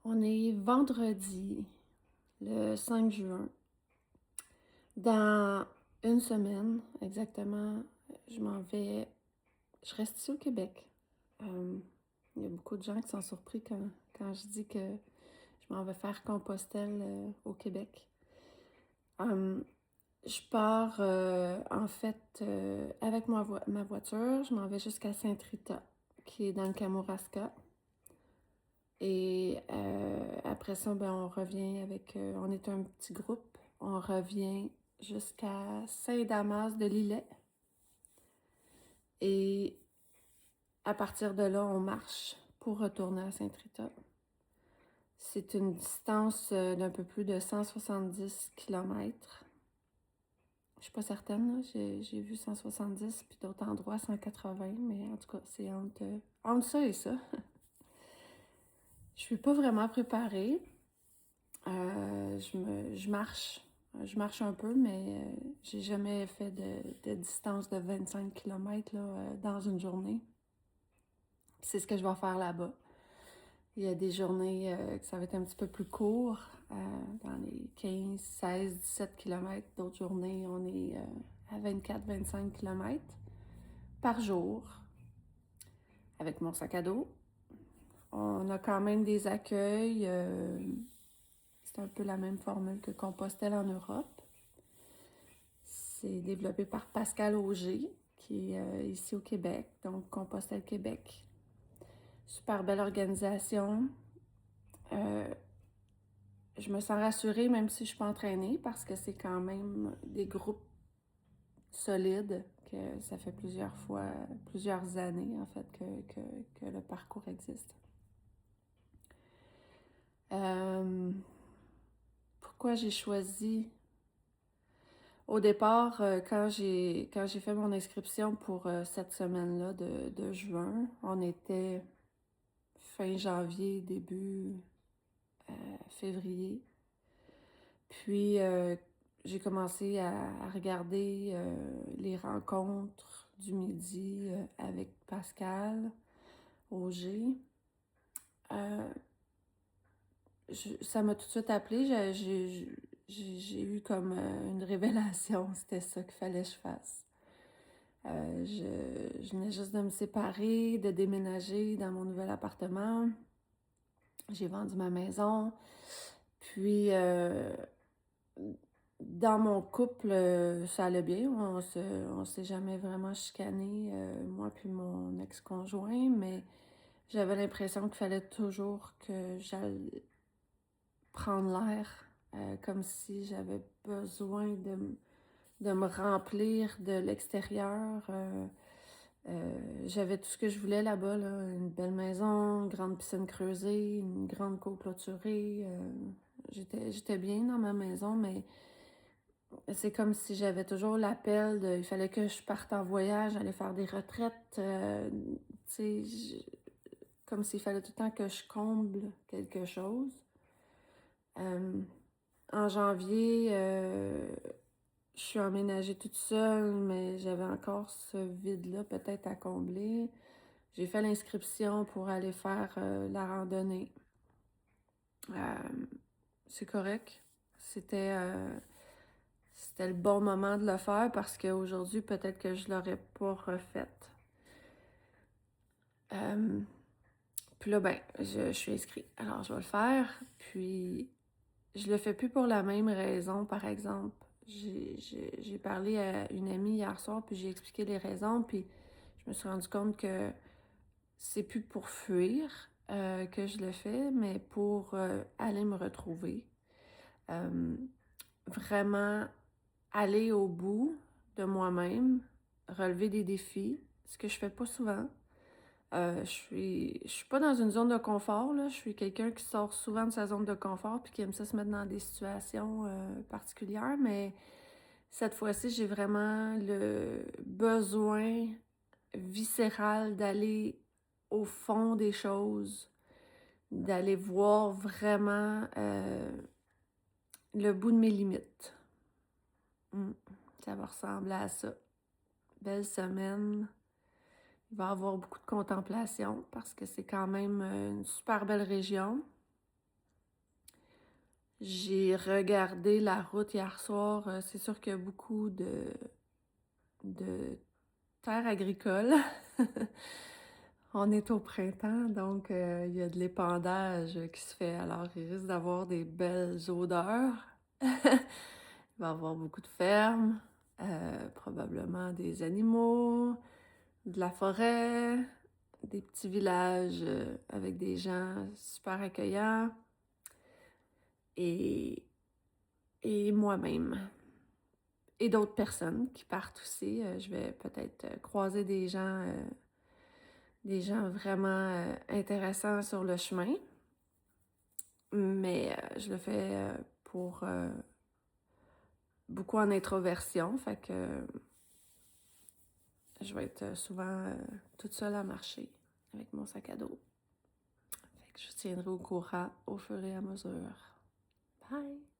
On est vendredi, le 5 juin. Dans une semaine, exactement, je m'en vais. Je reste ici au Québec. Euh, il y a beaucoup de gens qui sont surpris quand je dis que je m'en vais faire Compostelle au Québec. Euh, je pars en fait avec ma voiture. Je m'en vais jusqu'à Saint-Rita, qui est dans le Kamouraska. Et après ça, ben, on revient avec... on est un petit groupe. On revient jusqu'à Saint-Damas de Lillet. Et à partir de là, on marche pour retourner à Saint-Rita. C'est une distance d'un peu plus de 170 km. Je suis pas certaine, là. J'ai vu 170, puis d'autres endroits 180, mais en tout cas, c'est entre ça et ça. Je suis pas vraiment préparée. Je marche. Je marche un peu, mais j'ai jamais fait de distance de 25 km là, dans une journée. C'est ce que je vais faire là-bas. Il y a des journées que ça va être un petit peu plus court, dans les 15, 16, 17 km. D'autres journées, on est à 24, 25 km par jour avec mon sac à dos. On a quand même des accueils. C'est un peu la même formule que Compostelle en Europe. C'est développé par Pascal Auger, qui est ici au Québec, donc Compostelle Québec. Super belle organisation. Euh, je me sens rassurée même si je suis pas entraînée parce que c'est quand même des groupes solides, que ça fait plusieurs années en fait que le parcours existe. Euh, Pourquoi j'ai choisi au départ, quand j'ai fait mon inscription pour cette semaine-là de juin, on était fin janvier, début février. Puis j'ai commencé à regarder les rencontres du midi avec Pascal Auger. Euh, Ça m'a tout de suite appelée. J'ai eu comme une révélation. C'était ça qu'il fallait que je fasse. Je venais juste de me séparer, de déménager dans mon nouvel appartement. J'ai vendu ma maison. Puis, dans mon couple, ça allait bien. On s'est jamais vraiment chicané, moi puis mon ex-conjoint, mais j'avais l'impression qu'il fallait toujours que j'aille prendre l'air, comme si j'avais besoin de me remplir de l'extérieur. J'avais tout ce que je voulais là-bas, là. Une belle maison, une grande piscine creusée, une grande cour clôturée. J'étais bien dans ma maison, mais c'est comme si j'avais toujours l'appel il fallait que je parte en voyage, aller faire des retraites. Tu sais, comme s'il fallait tout le temps que je comble quelque chose. Euh, En janvier, je suis emménagée toute seule, mais j'avais encore ce vide-là peut-être à combler. J'ai fait l'inscription pour aller faire la randonnée. Euh, c'est correct. C'était le bon moment de le faire parce qu'aujourd'hui, peut-être que je l'aurais pas refaite. Euh, Puis là, ben, je suis inscrite. Alors, je vais le faire. Puis, je le fais plus pour la même raison, par exemple. J'ai parlé à une amie hier soir, puis j'ai expliqué les raisons, puis je me suis rendu compte que c'est plus pour fuir que je le fais, mais pour aller me retrouver. Euh, Vraiment aller au bout de moi-même, relever des défis, ce que je fais pas souvent. Je suis pas dans une zone de confort, là. Je suis quelqu'un qui sort souvent de sa zone de confort puis qui aime ça se mettre dans des situations particulières, mais cette fois-ci, j'ai vraiment le besoin viscéral d'aller au fond des choses, d'aller voir vraiment le bout de mes limites. Ça va ressembler à ça. Belle semaine. Il va y avoir beaucoup de contemplation parce que c'est quand même une super belle région. J'ai regardé la route hier soir. C'est sûr qu'il y a beaucoup de terres agricoles. On est au printemps, donc il y a de l'épandage qui se fait. Alors, il risque d'avoir des belles odeurs. Il va y avoir beaucoup de fermes, probablement des animaux, de la forêt, des petits villages avec des gens super accueillants et, et moi-même. Et d'autres personnes qui partent aussi. Je vais peut-être croiser des gens vraiment intéressants sur le chemin. Mais je le fais pour beaucoup en introversion, fait que je vais être souvent toute seule à marcher avec mon sac à dos. Fait que je vous tiendrai au courant au fur et à mesure. Bye!